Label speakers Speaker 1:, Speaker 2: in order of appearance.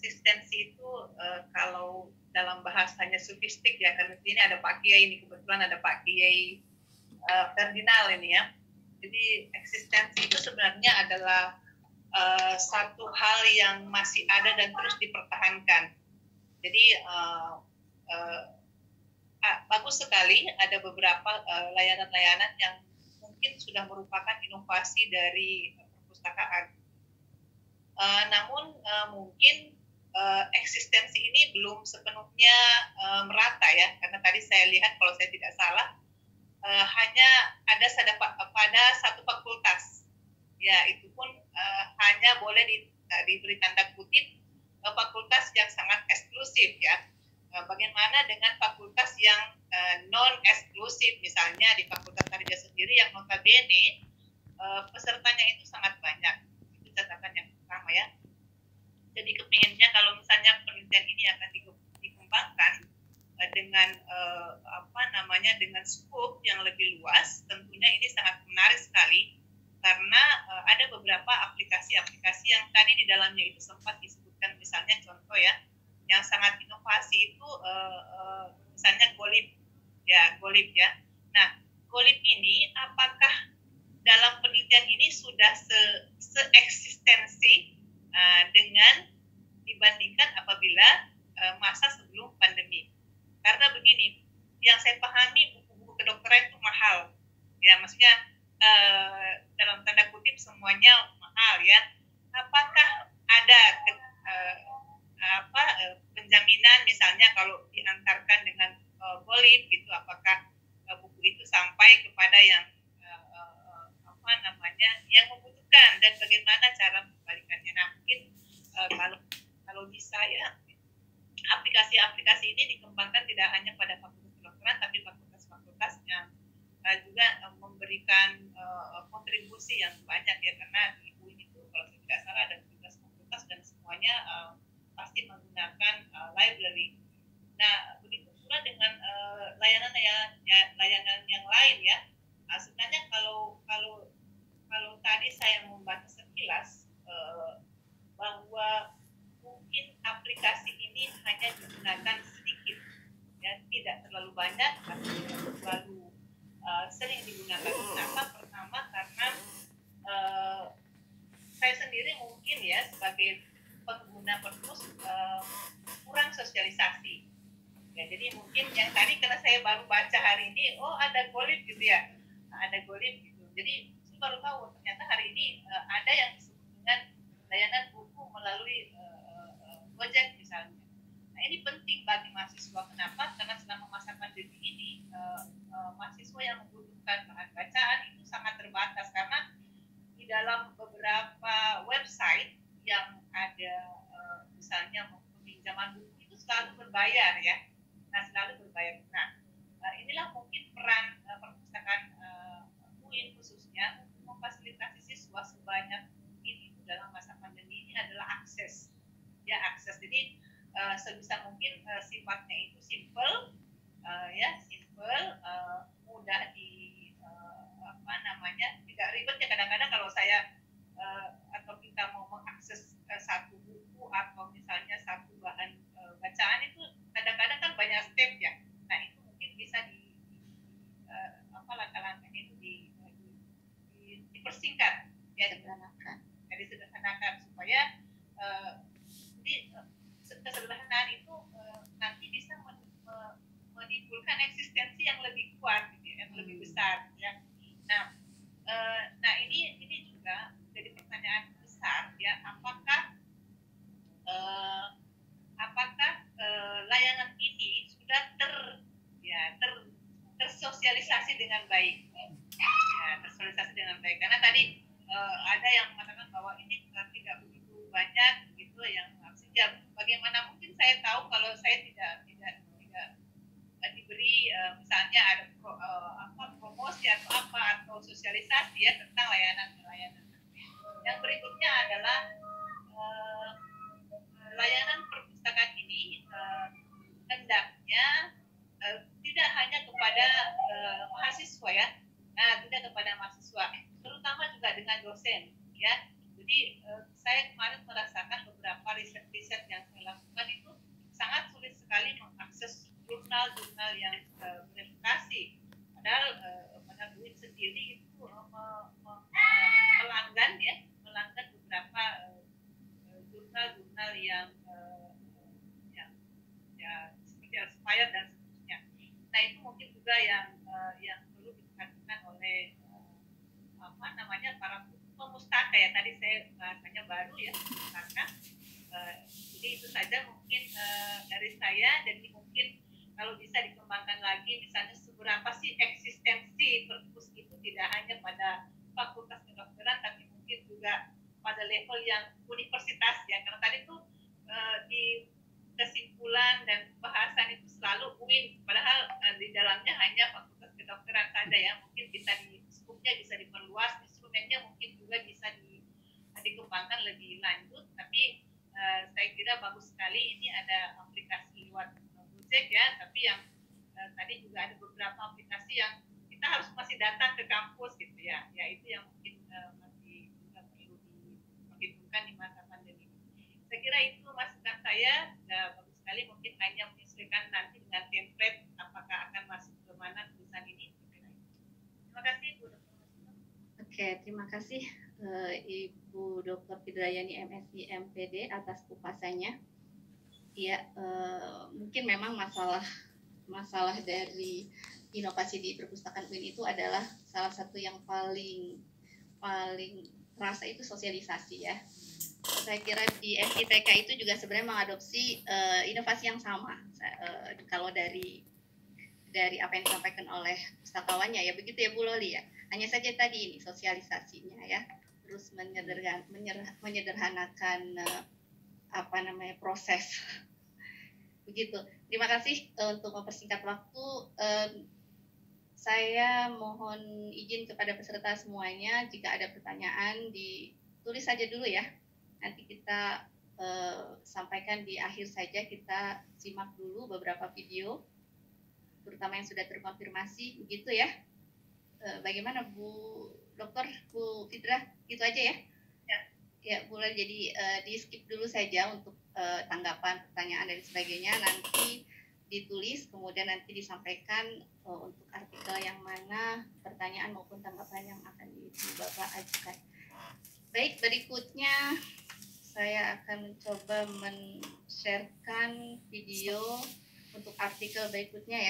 Speaker 1: eksistensi itu kalau dalam bahasanya sufistik ya, karena ini ada Pak Kiai, ini kebetulan ada Pak Kiai Ferdinand ini ya. Jadi eksistensi itu sebenarnya adalah satu hal yang masih ada dan terus dipertahankan. Jadi bagus sekali ada beberapa layanan-layanan yang mungkin sudah merupakan inovasi dari perpustakaan. Namun mungkin eksistensi ini belum sepenuhnya merata ya, karena tadi saya lihat kalau saya tidak salah hanya ada pada satu fakultas, ya itu pun hanya boleh diberi tanda kutip fakultas yang sangat eksklusif ya. Bagaimana dengan fakultas yang non eksklusif, misalnya di Fakultas Sarja sendiri yang notabene pesertanya itu sangat banyak. Itu catatan yang pertama ya. Jadi kepinginnya kalau misalnya penelitian ini akan dikembangkan dengan dengan skop yang lebih luas, tentunya ini sangat menarik sekali karena ada beberapa aplikasi-aplikasi yang tadi di dalamnya itu sempat disebutkan, misalnya contoh ya yang sangat inovasi itu misalnya Golib ya. Nah, Golib ini apakah dalam penelitian ini sudah seeksistensi dengan dibandingkan apabila masa sebelum pandemi? Karena begini, yang saya pahami buku-buku kedokteran itu mahal, ya maksudnya dalam tanda kutip semuanya mahal ya. Apakah ada penjaminan misalnya kalau diantarkan dengan Golib gitu, apakah buku itu sampai kepada yang yang membutuhkan dan bagaimana cara membalikannya? Nah, mungkin kalau bisa ya aplikasi-aplikasi ini dikembangkan tidak hanya pada fakultas kedokteran tapi fakultas-fakultas yang juga memberikan kontribusi yang banyak ya, karena di buku ini tuh kalau saya tidak salah ada 17 fakultas dan semuanya pasti menggunakan library. Nah, begitu pula dengan layanan yang lain ya. Sebenarnya kalau tadi saya membaca sekilas bahwa mungkin aplikasi ini hanya digunakan sedikit, ya tidak terlalu banyak, tapi tidak terlalu sering digunakan. Kenapa? Pertama karena saya sendiri mungkin ya sebagai pengguna perpus kurang sosialisasi. Ya, jadi mungkin yang tadi karena saya baru baca hari ini, oh ada Golib gitu ya, ada Golib gitu. Jadi saya baru tahu ternyata hari ini ada yang disebut dengan layanan buku melalui Gojek misalnya. Nah ini penting bagi mahasiswa. Kenapa? Karena selama masa pandemi ini mahasiswa yang membutuhkan bahan bacaan itu sangat terbatas karena di dalam beberapa website yang ada misalnya peminjaman buku itu selalu berbayar ya. Nah selalu berbayar. Nah inilah mungkin peran perpustakaan UIN khususnya untuk memfasilitasi siswa sebanyak ini dalam masa pandemi ini adalah akses. Ya akses. Jadi sebisa mungkin sifatnya itu simple, mudah tidak ribet ya. Kadang-kadang kalau saya atau kita mau mengakses satu buku atau misalnya satu bahan bacaan itu kadang-kadang kan banyak step ya. Nah itu mungkin bisa langkah-langkahnya itu dipersingkat ya, disederhanakan supaya kesederhanaan itu nanti bisa menimbulkan eksistensi yang lebih kuat gitu ya, yang lebih besar ya. Nah ini juga jadi pertanyaan besar ya, apakah layanan ini sudah tersosialisasi dengan baik ya, tersosialisasi dengan baik, karena tadi ada yang mengatakan bahwa ini tidak begitu banyak gitu yang sejak bagaimana mungkin saya tahu kalau saya tidak diberi misalnya ada promosi atau sosialisasi ya tentang layanan. Yang berikutnya adalah layanan perpustakaan ini hendaknya tidak hanya kepada mahasiswa ya, tidak kepada mahasiswa, terutama juga dengan dosen ya. Jadi saya kemarin merasakan beberapa riset yang saya jurnal-jurnal yang ya seperti expired dan seterusnya. Nah itu mungkin juga yang perlu diperhatikan oleh apa namanya para pemustaka ya. Tadi saya bahasanya baru ya, pemustaka. Jadi itu saja mungkin dari saya. Jadi mungkin kalau bisa dikembangkan lagi, misalnya seberapa sih eksistensi perpus itu tidak hanya pada fakultas kedokteran, tapi mungkin juga pada level yang universitas ya. Karena tadi tuh di kesimpulan dan bahasan itu selalu UIN, padahal di dalamnya hanya fakultas kedokteran saja ya. Mungkin bisa di skupnya bisa diperluas, instrumennya mungkin juga bisa dikembangkan lebih lanjut. Tapi saya kira bagus sekali ini ada aplikasi lewat Gojek ya. Tapi yang tadi juga ada beberapa aplikasi yang kita harus masih datang ke kampus gitu ya. Ya itu yang mungkin masih juga perlu diperhitungkan di masa pandemi. Saya kira itu masukan saya. Bagus sekali, mungkin hanya menyesuaikan nanti dengan template apakah akan masuk ke mana tulisan ini. Terima kasih Bu Dr.
Speaker 2: Oke, terima kasih Ibu Dr. Fidrayani MSI MPD atas kupasannya. Ya, mungkin memang masalah dari inovasi di perpustakaan UIN itu adalah salah satu yang paling terasa itu sosialisasi ya. Saya kira di FITK itu juga sebenarnya mengadopsi inovasi yang sama. Kalau dari apa yang disampaikan oleh pustakawannya ya, begitu ya Bu Loli ya. Hanya saja tadi ini sosialisasinya ya, terus menyederhanakan proses. Begitu. Terima kasih untuk mempersingkat waktu. Saya mohon izin kepada peserta semuanya, jika ada pertanyaan ditulis saja dulu ya. Nanti kita sampaikan di akhir saja. Kita simak dulu beberapa video, terutama yang sudah terkonfirmasi, begitu ya. Bagaimana Bu Dokter, Bu Fidra, gitu aja ya? Ya, boleh. Jadi di skip dulu saja untuk tanggapan, pertanyaan dan sebagainya. Nanti ditulis, kemudian nanti disampaikan untuk artikel yang mana pertanyaan maupun tanggapan yang akan Bapak ajukan. Baik, berikutnya saya akan mencoba men-sharekan video untuk artikel berikutnya ya.